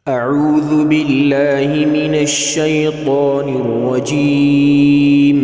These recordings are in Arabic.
أعوذ بالله من الشيطان الرجيم.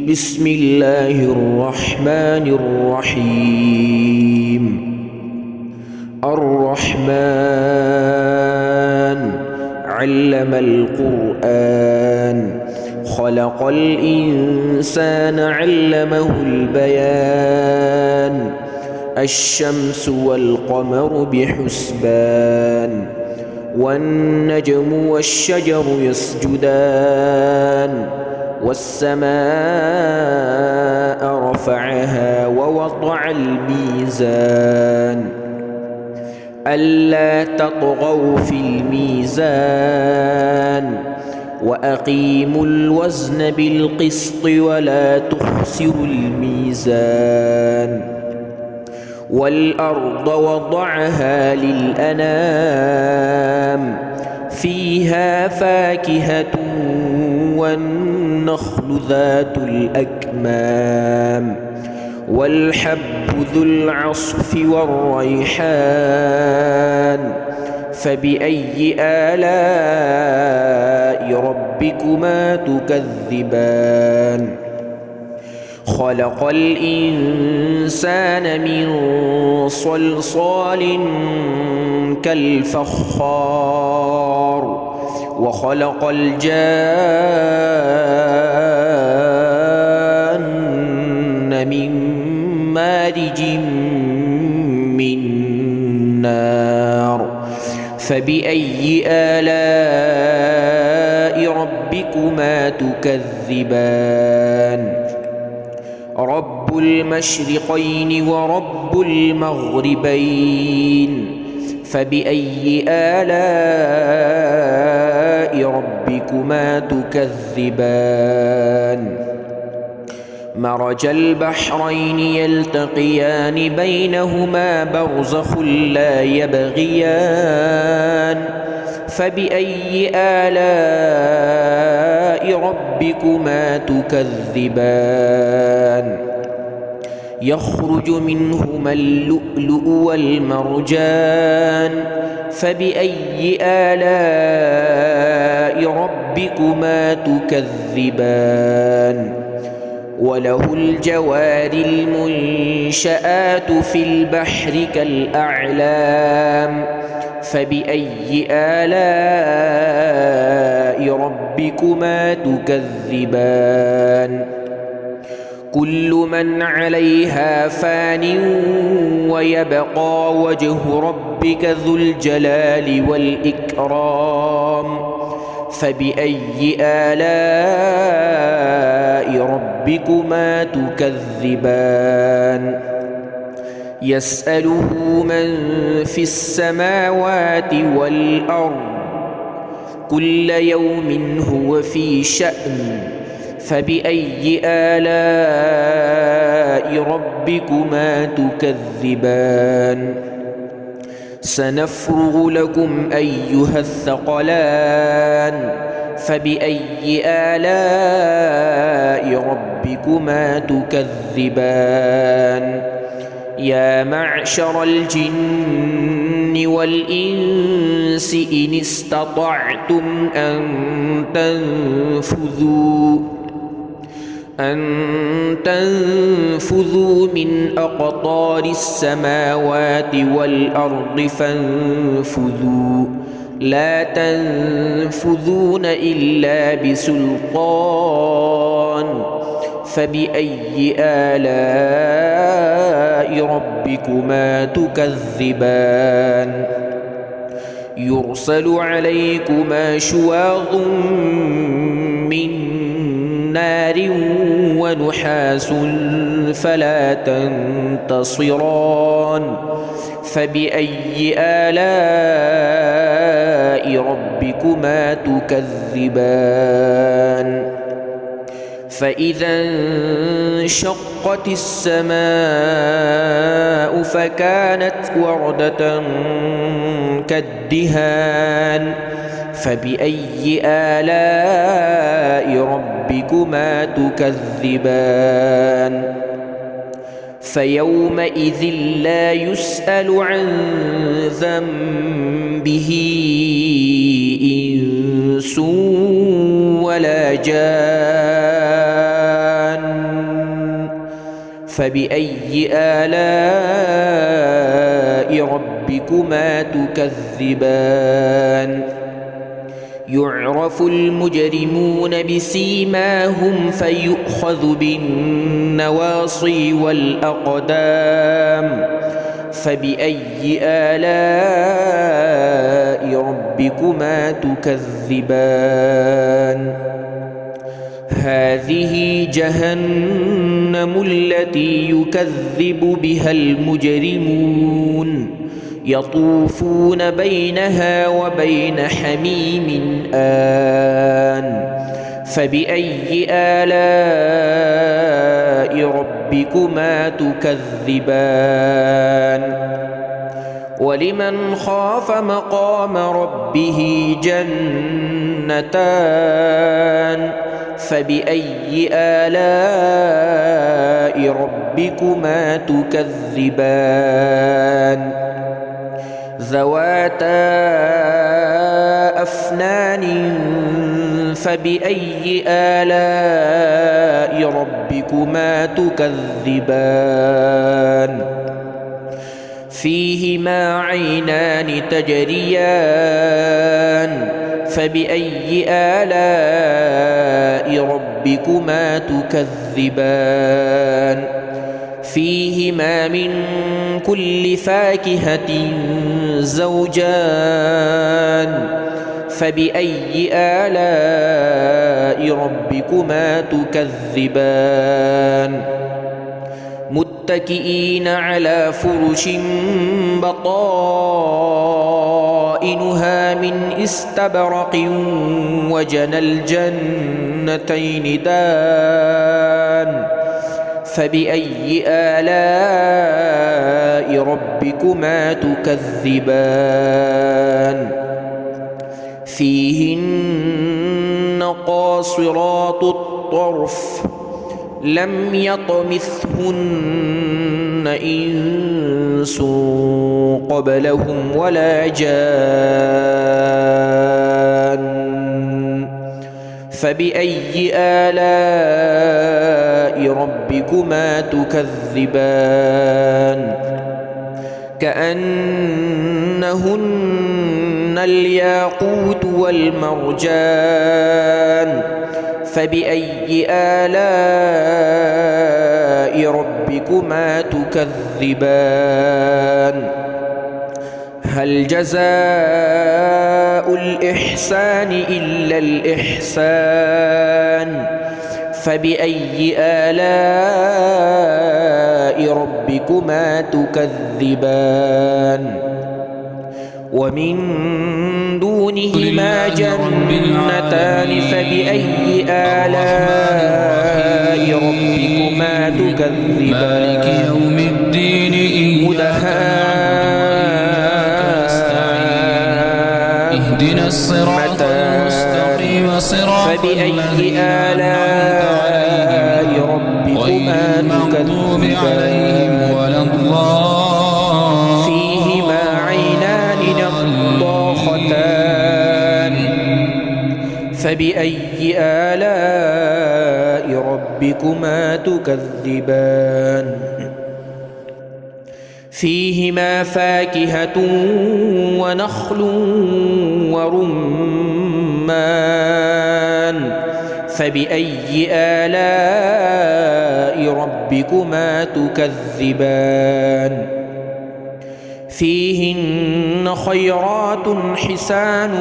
بسم الله الرحمن الرحيم. الرحمن علم القرآن خلق الإنسان علمه البيان الشمس والقمر بحسبان والنجم والشجر يسجدان والسماء رفعها ووضع الميزان ألا تطغوا في الميزان وأقيموا الوزن بالقسط ولا تخسروا الميزان والأرض وضعها للأنام فيها فاكهة والنخل ذات الأكمام والحب ذو العصف والريحان فبأي آلاء ربكما تكذبان خلق الإنسان من صلصال كالفخار وخلق الجان من مارج من نار فبأي آلاء ربكما تكذبان رب المشرقين ورب المغربين فبأي آلاء ربكما تكذبان مرج البحرين يلتقيان بينهما برزخ لا يبغيان فبأي آلاء ربكما تكذبان يخرج منهما اللؤلؤ والمرجان فبأي آلاء ربكما تكذبان وله الجوار المنشآت في البحر كالأعلام فبأي آلاء ربكما تكذبان كل من عليها فان ويبقى وجه ربك ذو الجلال والإكرام فبأي آلاء ربكما تكذبان يسأله من في السماوات والأرض كل يوم هو في شأن فبأي آلاء ربكما تكذبان سنفرغ لكم أيها الثقلان فبأي آلاء ربكما تكذبان يا معشر الجن والإنس إن استطعتم أن تنفذوا من أقطار السماوات والأرض فانفذوا لا تنفذون إلا بسلطان فبأي آلاء ربكما تكذبان يرسل عليكما شواظ من نار ونحاس فلا تنتصران فبأي آلاء ربكما تكذبان فإذا انشقت السماء فكانت وردة كالدهان فبأي آلاء ربكما تكذبان فيومئذ لا يسأل عن ذنبه إنس ولا جان فبأي آلاء ربكما تكذبان يعرف المجرمون بسيماهم فيؤخذ بالنواصي والأقدام فبأي آلاء ربكما تكذبان هذه جهنم التي يكذب بها المجرمون يطوفون بينها وبين حميم آن فبأي آلاء ربكما تكذبان ولمن خاف مقام ربه جنتان فبأي آلاء ربكما تكذبان ذواتا أفنان فبأي آلاء ربكما تكذبان فيهما عينان تجريان فبأي آلاء ربكما تكذبان فيهما من كل فاكهة زوجان فبأي آلاء ربكما تكذبان متكئين على فرش بطائنها من استبرق وجنى الجنتين دان فبأي آلاء ربكما تكذبان فيهن قاصرات الطرف لم يطمثهن إنس قبلهم ولا جان فبأي آلاء ربكما تكذبان كأنهن الياقوت والمرجان فبأي آلاء ربكما تكذبان هل جزاء الإحسان إلا الإحسان فبأي آلاء ربكما تكذبان ومن دونهما جنتان فبأي آلاء ربكما تكذبان مالك يوم الدين اهدنا الصراط المستقيم صراط فبأي آلاء ربكما تكذبان ولا الضالين فيهما عينان نضاختان فبأي آلاء ربكما تكذبان فيهما فاكهة ونخل ورمان فبأي آلاء ربكما تكذبان فيهن خيرات حسان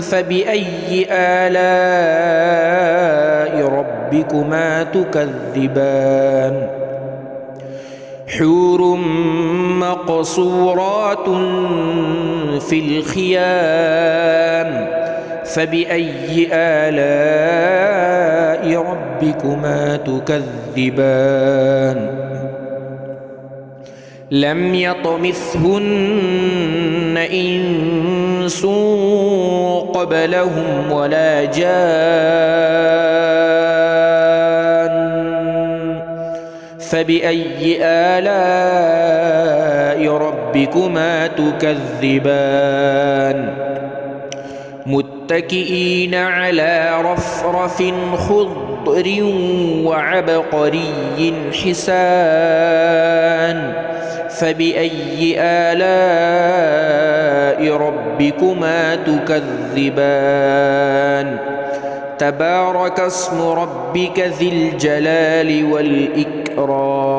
فبأي آلاء ربكما تكذبان حور مقصورات في الخيام فبأي آلاء ربكما تكذبان لم يطمثهن إنس قبلهم ولا جان فبأي آلاء ربكما تكذبان متكئين على رفرف خضر وعبقري حسان فبأي آلاء ربكما تكذبان تبارك اسم ربك ذي الجلال والإكرام